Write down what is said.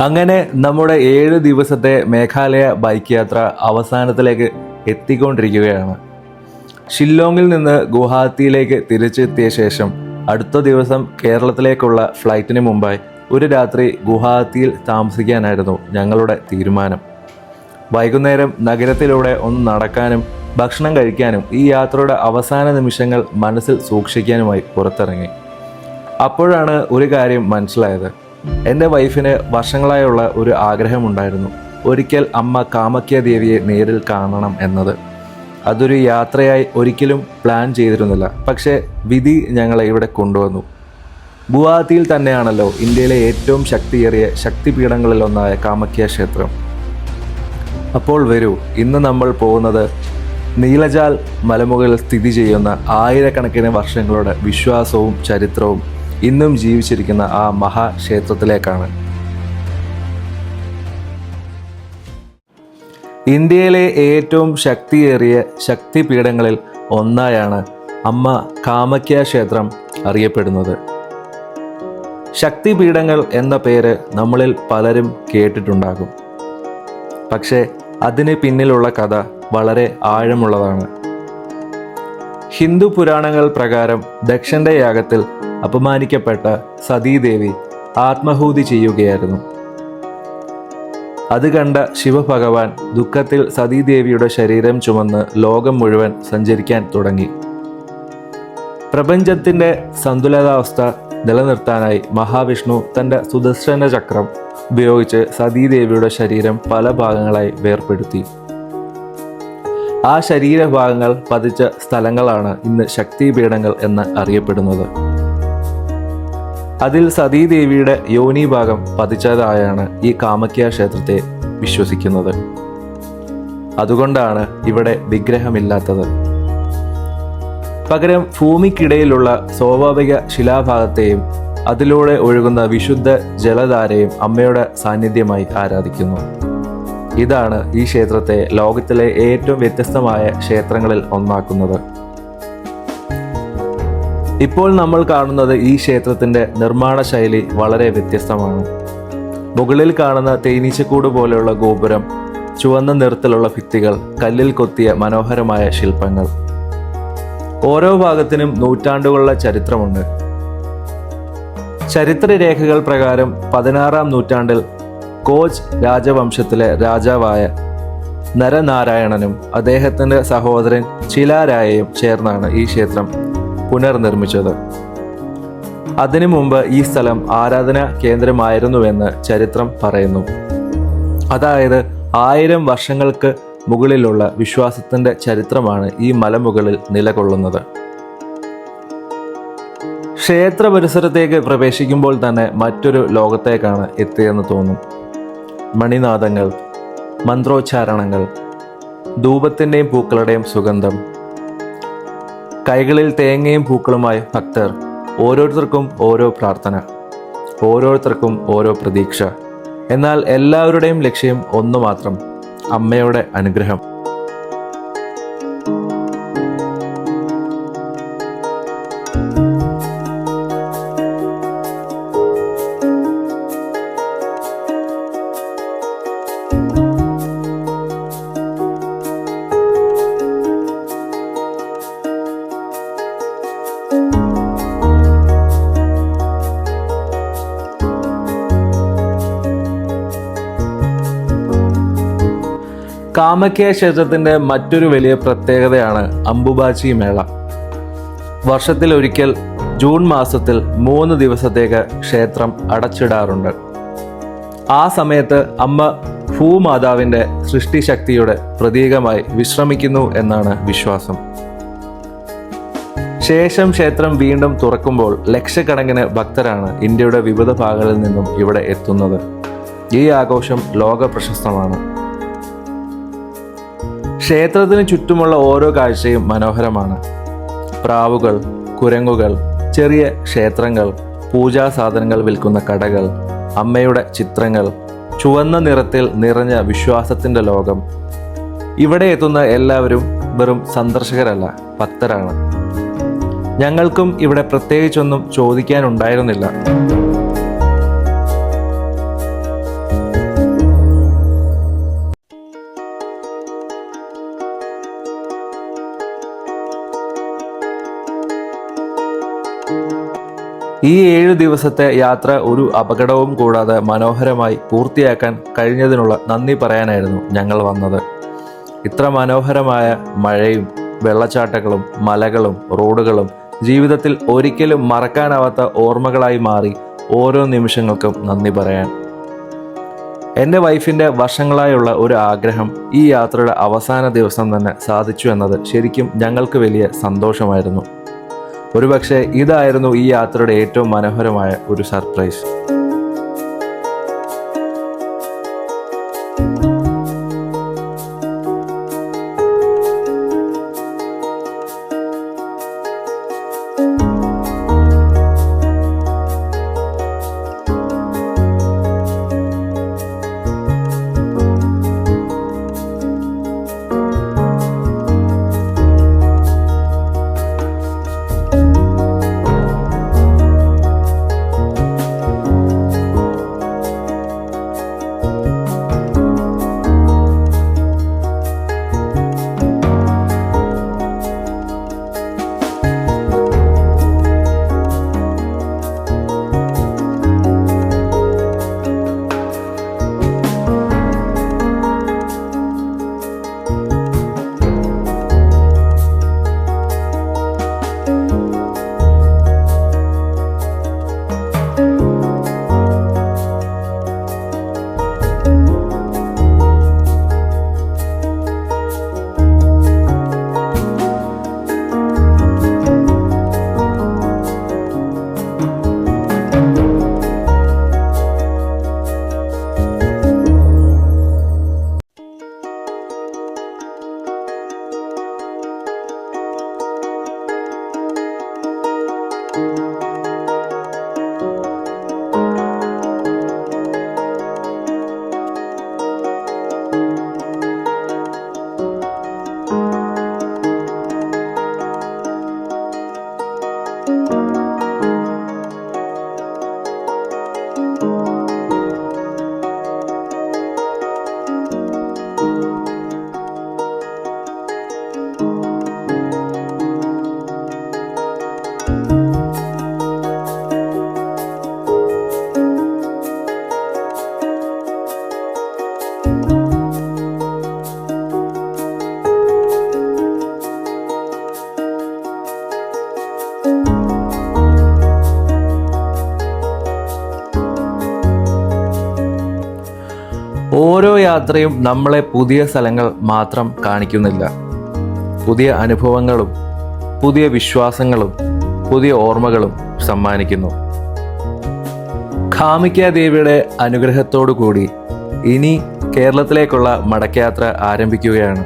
അങ്ങനെ നമ്മുടെ 7 ദിവസത്തെ മേഘാലയ ബൈക്ക് യാത്ര അവസാനത്തിലേക്ക് എത്തിക്കൊണ്ടിരിക്കുകയാണ്. ഷില്ലോങ്ങിൽ നിന്ന് ഗുവാഹത്തിയിലേക്ക് തിരിച്ചെത്തിയ ശേഷം അടുത്ത ദിവസം കേരളത്തിലേക്കുള്ള ഫ്ലൈറ്റിന് മുമ്പായി ഒരു രാത്രി ഗുവാഹത്തിയിൽ താമസിക്കാനായിരുന്നു ഞങ്ങളുടെ തീരുമാനം. വൈകുന്നേരം നഗരത്തിലൂടെ ഒന്ന് നടക്കാനും ഭക്ഷണം കഴിക്കാനും ഈ യാത്രയുടെ അവസാന നിമിഷങ്ങൾ മനസ്സിൽ സൂക്ഷിക്കാനുമായി പുറത്തിറങ്ങി. അപ്പോഴാണ് ഒരു കാര്യം മനസ്സിലായത്. എൻ്റെ വൈഫിന് വർഷങ്ങളായുള്ള ഒരു ആഗ്രഹമുണ്ടായിരുന്നു, ഒരിക്കൽ അമ്മ കാമക്യ ദേവിയെ നേരിൽ കാണണം എന്നത്. അതൊരു യാത്രയായി ഒരിക്കലും പ്ലാൻ ചെയ്തിരുന്നില്ല. പക്ഷേ വിധി ഞങ്ങളെ ഇവിടെ കൊണ്ടുവന്നു. ഗുവാഹത്തിയിൽ തന്നെയാണല്ലോ ഇന്ത്യയിലെ ഏറ്റവും ശക്തിയേറിയ ശക്തിപീഠങ്ങളിലൊന്നായ കാമക്യ ക്ഷേത്രം. അപ്പോൾ വരൂ, ഇന്ന് നമ്മൾ പോകുന്നത് നീലജാൽ മലമുകളിൽ സ്ഥിതി ചെയ്യുന്ന ആയിരക്കണക്കിന് വർഷങ്ങളുടെ വിശ്വാസവും ചരിത്രവും ഇന്നും ജീവിച്ചിരിക്കുന്ന ആ മഹാക്ഷേത്രത്തിലേക്കാണ്. ഇന്ത്യയിലെ ഏറ്റവും ശക്തിയേറിയ ശക്തിപീഠങ്ങളിൽ ഒന്നായാണ് അമ്മ കാമക്യ ക്ഷേത്രം അറിയപ്പെടുന്നത്. ശക്തിപീഠങ്ങൾ എന്ന പേര് നമ്മളിൽ പലരും കേട്ടിട്ടുണ്ടാകും. പക്ഷേ അതിന് പിന്നിലുള്ള കഥ വളരെ ആഴമുള്ളതാണ്. ഹിന്ദു പുരാണങ്ങൾ പ്രകാരം ദക്ഷന്റെ യാഗത്തിൽ അപമാനിക്കപ്പെട്ട സതീദേവി ആത്മാഹൂതി ചെയ്യുകയായിരുന്നു. അത് കണ്ട ശിവഭഗവാൻ ദുഃഖത്തിൽ സതീദേവിയുടെ ശരീരം ചുമന്ന് ലോകം മുഴുവൻ സഞ്ചരിക്കാൻ തുടങ്ങി. പ്രപഞ്ചത്തിന്റെ സന്തുലിതാവസ്ഥ നിലനിർത്താനായി മഹാവിഷ്ണു തൻ്റെ സുദർശന ചക്രം ഉപയോഗിച്ച് സതീദേവിയുടെ ശരീരം പല ഭാഗങ്ങളായി വേർപെടുത്തി. ആ ശരീരഭാഗങ്ങൾ പതിച്ച സ്ഥലങ്ങളാണ് ഇന്ന് ശക്തിപീഠങ്ങൾ എന്ന് അറിയപ്പെടുന്നത്. അതിൽ സതീദേവിയുടെ യോനി ഭാഗം പതിച്ചതായാണ് ഈ കാമക്യ ക്ഷേത്രത്തെ വിശ്വസിക്കുന്നത്. അതുകൊണ്ടാണ് ഇവിടെ വിഗ്രഹമില്ലാത്തത്. പകരം ഭൂമിക്കിടയിലുള്ള സ്വാഭാവിക ശിലാഭാഗത്തെയും അതിലൂടെ ഒഴുകുന്ന വിശുദ്ധ ജലധാരയും അമ്മയുടെ സാന്നിധ്യമായി ആരാധിക്കുന്നു. ഇതാണ് ഈ ക്ഷേത്രത്തെ ലോകത്തിലെ ഏറ്റവും വ്യത്യസ്തമായ ക്ഷേത്രങ്ങളിൽ ഒന്നാക്കുന്നത്. ഇപ്പോൾ നമ്മൾ കാണുന്നത് ഈ ക്ഷേത്രത്തിന്റെ നിർമ്മാണ ശൈലി വളരെ വ്യത്യസ്തമാണ്. മുകളിൽ കാണുന്ന തേനീച്ചക്കൂട് പോലെയുള്ള ഗോപുരം, ചുവന്ന നിറത്തിലുള്ള ഭിത്തികൾ, കല്ലിൽ കൊത്തിയ മനോഹരമായ ശില്പങ്ങൾ. ഓരോ ഭാഗത്തിനും നൂറ്റാണ്ടുകളുടെ ചരിത്രമുണ്ട്. ചരിത്രരേഖകൾ പ്രകാരം 16-ാം നൂറ്റാണ്ടിൽ കോച്ച് രാജവംശത്തിലെ രാജാവായ നരനാരായണനും അദ്ദേഹത്തിൻ്റെ സഹോദരൻ ചിലാരായയും ചേർന്നാണ് ഈ ക്ഷേത്രം പുനർനിർമ്മിച്ചത്. അതിനു മുമ്പ് ഈ സ്ഥലം ആരാധനാ കേന്ദ്രമായിരുന്നുവെന്ന് ചരിത്രം പറയുന്നു. അതായത് 1000 വർഷങ്ങൾക്ക് മുകളിലുള്ള വിശ്വാസത്തിന്റെ ചരിത്രമാണ് ഈ മലമുകളിൽ നിലകൊള്ളുന്നത്. ക്ഷേത്ര പരിസരത്തേക്ക് പ്രവേശിക്കുമ്പോൾ തന്നെ മറ്റൊരു ലോകത്തേക്കാണ് എത്തിയെന്ന് തോന്നും. മണിനാദങ്ങൾ, മന്ത്രോച്ചാരണങ്ങൾ, ധൂപത്തിൻ്റെയും പൂക്കളുടെയും സുഗന്ധം, കൈകളിൽ തേങ്ങയും പൂക്കളുമായി ഭക്തർ. ഓരോരുത്തർക്കും ഓരോ പ്രാർത്ഥന, ഓരോരുത്തർക്കും ഓരോ പ്രതീക്ഷ. എന്നാൽ എല്ലാവരുടെയും ലക്ഷ്യം ഒന്നു മാത്രം, അമ്മയുടെ അനുഗ്രഹം. കാമക്യ ക്ഷേത്രത്തിന്റെ മറ്റൊരു വലിയ പ്രത്യേകതയാണ് അംബുബാച്ചി മേള. വർഷത്തിലൊരിക്കൽ ജൂൺ മാസത്തിൽ 3 ദിവസത്തേക്ക് ക്ഷേത്രം അടച്ചിടാറുണ്ട്. ആ സമയത്ത് അമ്മ ഭൂമാതാവിന്റെ സൃഷ്ടിശക്തിയുടെ പ്രതീകമായി വിശ്രമിക്കുന്നു എന്നാണ് വിശ്വാസം. ശേഷം ക്ഷേത്രം വീണ്ടും തുറക്കുമ്പോൾ ലക്ഷക്കണക്കിന് ഭക്തരാണ് ഇന്ത്യയുടെ വിവിധ ഭാഗങ്ങളിൽ നിന്നും ഇവിടെ എത്തുന്നത്. ഈ ആഘോഷം ലോക പ്രശസ്തമാണ്. ക്ഷേത്രത്തിന് ചുറ്റുമുള്ള ഓരോ കാഴ്ചയും മനോഹരമാണ്. പ്രാവുകൾ, കുരങ്ങുകൾ, ചെറിയ ക്ഷേത്രങ്ങൾ, പൂജാ സാധനങ്ങൾ വിൽക്കുന്ന കടകൾ, അമ്മയുടെ ചിത്രങ്ങൾ, ചുവന്ന നിറത്തിൽ നിറഞ്ഞ വിശ്വാസത്തിന്റെ ലോകം. ഇവിടെ എത്തുന്ന എല്ലാവരും വെറും സന്ദർശകരല്ല, ഭക്തരാണ്. ഞങ്ങൾക്കും ഇവിടെ പ്രത്യേകിച്ചൊന്നും ചോദിക്കാനുണ്ടായിരുന്നില്ല. ഈ 7 ദിവസത്തെ യാത്ര ഒരു അപകടവും കൂടാതെ മനോഹരമായി പൂർത്തിയാക്കാൻ കഴിഞ്ഞതിനുള്ള നന്ദി പറയാനായിരുന്നു ഞങ്ങൾ വന്നത്. ഇത്ര മനോഹരമായ മഴയും വെള്ളച്ചാട്ടങ്ങളും മലകളും റോഡുകളും ജീവിതത്തിൽ ഒരിക്കലും മറക്കാനാവാത്ത ഓർമ്മകളായി മാറി ഓരോ നിമിഷങ്ങൾക്കും നന്ദി പറയാൻ. എൻ്റെ വൈഫിൻ്റെ വർഷങ്ങളായുള്ള ഒരു ആഗ്രഹം ഈ യാത്രയുടെ അവസാന ദിവസം തന്നെ സാധിച്ചു എന്നത് ശരിക്കും ഞങ്ങൾക്ക് വലിയ സന്തോഷമായിരുന്നു. ഒരുപക്ഷെ ഇതായിരുന്നു ഈ യാത്രയുടെ ഏറ്റവും മനോഹരമായ ഒരു സർപ്രൈസ്. ഓരോ യാത്രയും നമ്മളെ പുതിയ സ്ഥലങ്ങൾ മാത്രം കാണിക്കുന്നില്ല, പുതിയ അനുഭവങ്ങളും പുതിയ വിശ്വാസങ്ങളും പുതിയ ഓർമ്മകളും സമ്മാനിക്കുന്നു. കാമിക്ക ദേവിയുടെ അനുഗ്രഹത്തോടു കൂടി ഇനി കേരളത്തിലേക്കുള്ള മടക്കയാത്ര ആരംഭിക്കുകയാണ്.